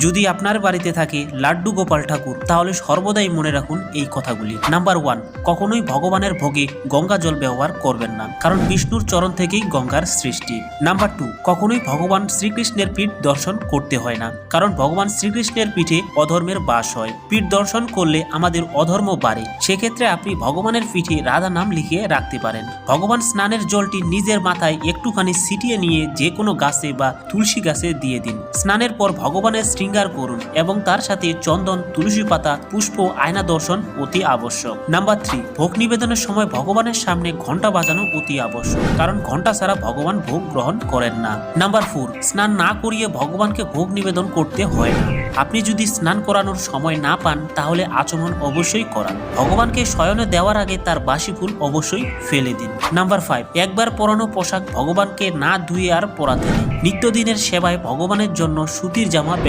যদি আপনার বাড়িতে থাকে লাড্ডু গোপাল ঠাকুর তাহলে সর্বদাই মনে রাখুন এই কথাগুলি। নাম্বার 1, কখনোই ভগবানের ভোগে গঙ্গা জল ব্যবহার করবেন না, কারণ বিষ্ণুর চরণ থেকেই গঙ্গার সৃষ্টি। নাম্বার 2, কখনোই ভগবান শ্রীকৃষ্ণের পীঠ দর্শন করতে হয় না, কারণ ভগবান শ্রীকৃষ্ণের পিঠে অধর্মের বাস হয়। পীঠ দর্শন করলে আমাদের অধর্ম বাড়ে। সেক্ষেত্রে আপনি ভগবানের পিঠে রাধা নাম লিখিয়ে রাখতে পারেন। ভগবান স্নানের জলটি নিজের মাথায় একটুখানি ছিটিয়ে নিয়ে যে কোনো গাছে বা তুলসী গাছে দিয়ে দিন। স্নানের পর ভগবানের শৃঙ্গার করুন এবং তার সাথে চন্দন, তুলসী পাতা, পুষ্প, আয়না দর্শন অতি আবশ্যক। নাম্বার 3, ভোগ নিবেদনের সময় ভগবানের সামনে ঘন্টা বাজানো অতি আবশ্যক, কারণ ঘন্টা ছাড়া ভগবান ভোগ গ্রহণ করেন না। নাম্বার 4, স্নান না করিয়ে ভগবানকে ভোগ নিবেদন করতে হয় না। আপনি যদি স্নান করানোর সময় না পান তাহলে আচমন অবশ্যই করান। ভগবানকে শয়নে দেওয়ার আগে তার বাসি ফুল অবশ্যই ফেলে দিন। নাম্বার 5, একবার পরানো পোশাক ভগবানকে না ধুয়ে আর পরাতে নেই। নিত্যদিনের সেবায় ভগবানের জন্য সুতির জামা